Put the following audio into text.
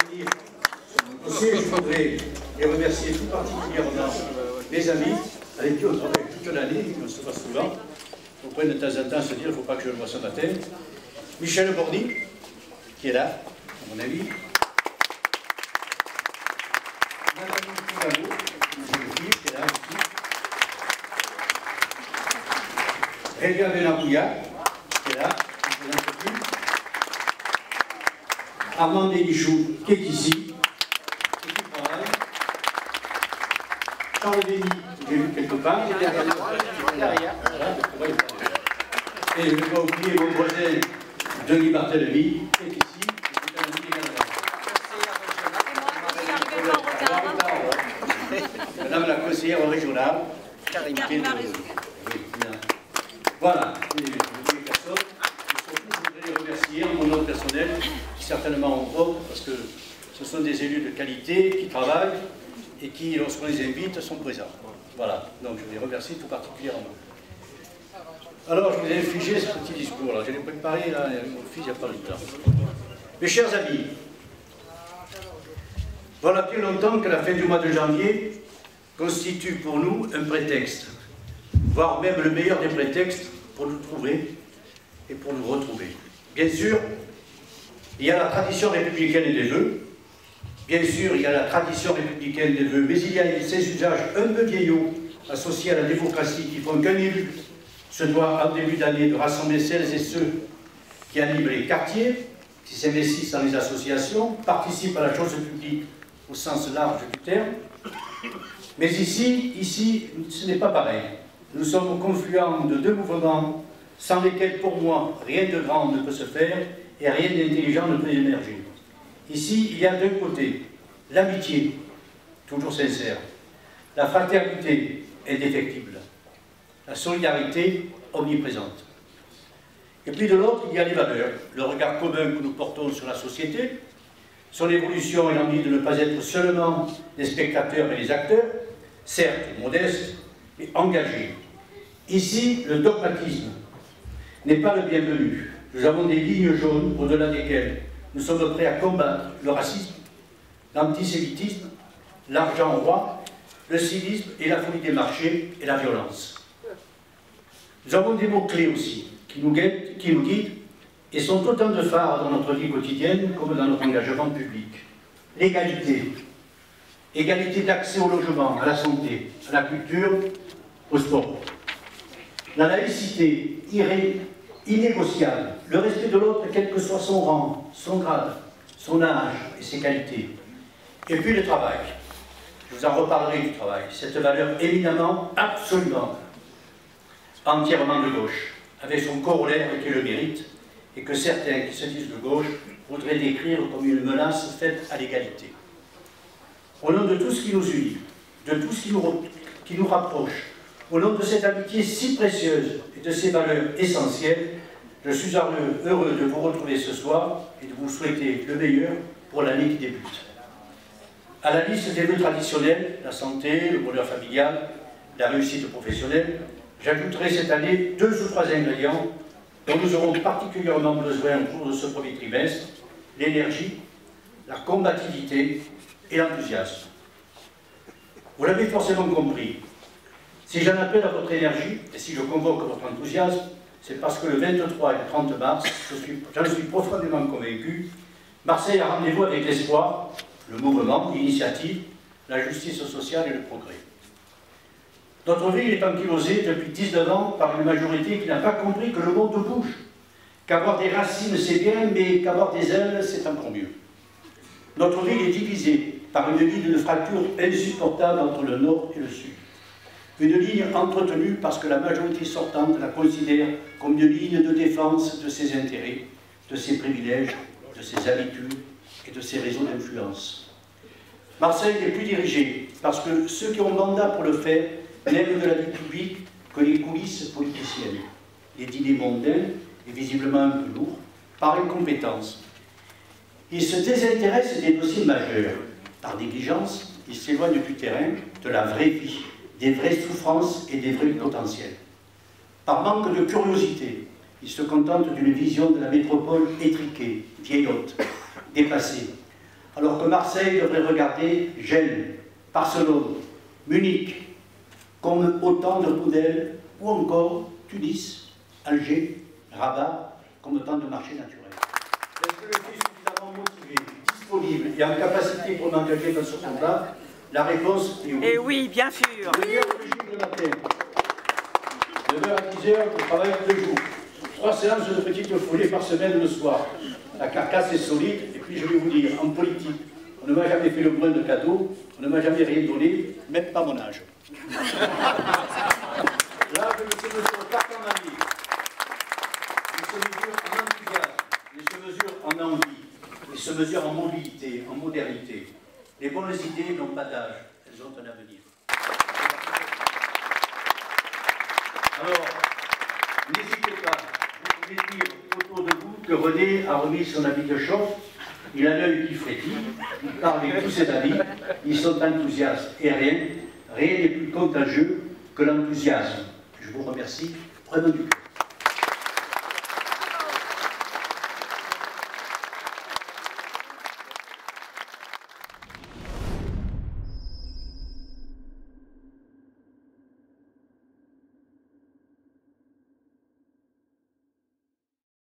venir. Aussi, je voudrais les remercier tout particulièrement mes amis avec qui on travaille toute l'année, on se voit souvent. On peut de temps en temps se dire, il ne faut pas que je le voie ce matin. Michel Borny, qui est là, à mon avis. Nathalie Fugalo, une jeune fille, qui est là aussi. Rélia Benabouya, qui est là, qui ne présente plus. Armand Bénichou, qui est ici, et qui travaille. Charles Béni, j'ai vu quelque part. Derrière. Voilà, et je ne vais pas oublier mon voisin Denis Barthélemy, qui est ici, qui est un ami des Canadiens. Madame la conseillère régionale. Voilà, les personnes. Surtout, je voudrais les remercier en mon nom personnel, qui certainement en propre, parce que ce sont des élus de qualité qui travaillent et qui, lorsqu'on les invite, sont présents. Voilà, donc je les remercie tout particulièrement. Alors, je vous ai infligé ce petit discours-là. Je l'ai préparé là, avec mon fils il n'y a pas longtemps. Mes chers amis, voilà bien longtemps que la fin du mois de janvier constitue pour nous un prétexte, voire même le meilleur des prétextes pour nous trouver et pour nous retrouver. Bien sûr, il y a la tradition républicaine des vœux. Bien sûr, il y a la tradition républicaine des vœux, mais il y a ces usages un peu vieillots associés à la démocratie qui font qu'un élu se doit, en début d'année, de rassembler celles et ceux qui animent les quartiers, qui s'investissent dans les associations, participent à la chose publique au sens large du terme. Mais ici, ce n'est pas pareil. Nous sommes au confluent de deux mouvements sans lesquels, pour moi, rien de grand ne peut se faire et rien d'intelligent ne peut émerger. Ici, il y a d'un côté l'amitié, toujours sincère, la fraternité indéfectible, la solidarité omniprésente. Et puis de l'autre, il y a les valeurs, le regard commun que nous portons sur la société, son évolution et l'envie de ne pas être seulement des spectateurs et des acteurs, certes modestes, mais engagés. Ici, le dogmatisme n'est pas le bienvenu. Nous avons des lignes jaunes au-delà desquelles nous sommes prêts à combattre le racisme, l'antisémitisme, l'argent roi, le cynisme et la folie des marchés et la violence. Nous avons des mots-clés aussi qui nous guident et sont autant de phares dans notre vie quotidienne comme dans notre engagement public. L'égalité. Égalité d'accès au logement, à la santé, à la culture, au sport. La laïcité innégociable, le respect de l'autre quel que soit son rang, son grade, son âge et ses qualités. Et puis le travail. Je vous en reparlerai du travail. Cette valeur éminemment, absolument, entièrement de gauche, avec son corollaire qui est le mérite, et que certains qui se disent de gauche voudraient décrire comme une menace faite à l'égalité. Au nom de tout ce qui nous unit, de tout ce qui nous rapproche, au nom de cette amitié si précieuse et de ces valeurs essentielles, je suis heureux de vous retrouver ce soir et de vous souhaiter le meilleur pour l'année qui débute. À la liste des vœux traditionnels, la santé, le bonheur familial, la réussite professionnelle, j'ajouterai cette année 2 ou 3 ingrédients dont nous aurons particulièrement besoin au cours de ce premier trimestre: l'énergie, la combativité et l'enthousiasme. Vous l'avez forcément compris. Si j'en appelle à votre énergie et si je convoque votre enthousiasme, c'est parce que le 23 et le 30 mars, j'en suis profondément convaincu, Marseille a rendez-vous avec l'espoir, le mouvement, l'initiative, la justice sociale et le progrès. Notre ville est ankylosée depuis 19 ans par une majorité qui n'a pas compris que le monde bouge, qu'avoir des racines c'est bien, mais qu'avoir des ailes c'est encore mieux. Notre ville est divisée par une ligne de fracture insupportable entre le nord et le sud. Une ligne entretenue parce que la majorité sortante la considère comme une ligne de défense de ses intérêts, de ses privilèges, de ses habitudes et de ses réseaux d'influence. Marseille n'est plus dirigée parce que ceux qui ont mandat pour le faire n'aiment de la vie publique que les coulisses politiciennes, les dîners mondains et visiblement un peu lourds, par incompétence. Ils se désintéressent des dossiers majeurs. Par négligence, ils s'éloignent du terrain, de la vraie vie, des vraies souffrances et des vrais potentiels. Par manque de curiosité, ils se contentent d'une vision de la métropole étriquée, vieillotte, dépassée, alors que Marseille devrait regarder Gênes, Barcelone, Munich, comme autant de modèles, ou encore Tunis, Alger, Rabat, comme tant de marchés naturels. Est-ce que je suis suffisamment motivé, disponible et en capacité pour m'engager dans ce combat? La réponse est oui. Et oui, bien sûr. 9h le matin, 9h à 10h, je travaille tous les jours. 3 séances de petites foulées par semaine le soir. La carcasse est solide, et puis je vais vous dire, en politique, on ne m'a jamais fait le moins de cadeaux, on ne m'a jamais rien donné, même pas mon âge. Là, je me suis mesuré pas en envie. Il se mesure en enthousiasme, il se mesure en envie, il se mesure en mobilité, en modernité. Les bonnes idées n'ont pas d'âge, elles ont un avenir. Alors, n'hésitez pas, vous pouvez dire autour de vous que René a remis son habit de chauffe, il a l'œil qui frétille, il parle avec tous ses amis, ils sont enthousiastes et rien n'est plus contagieux que l'enthousiasme. Je vous remercie, prenez du cœur.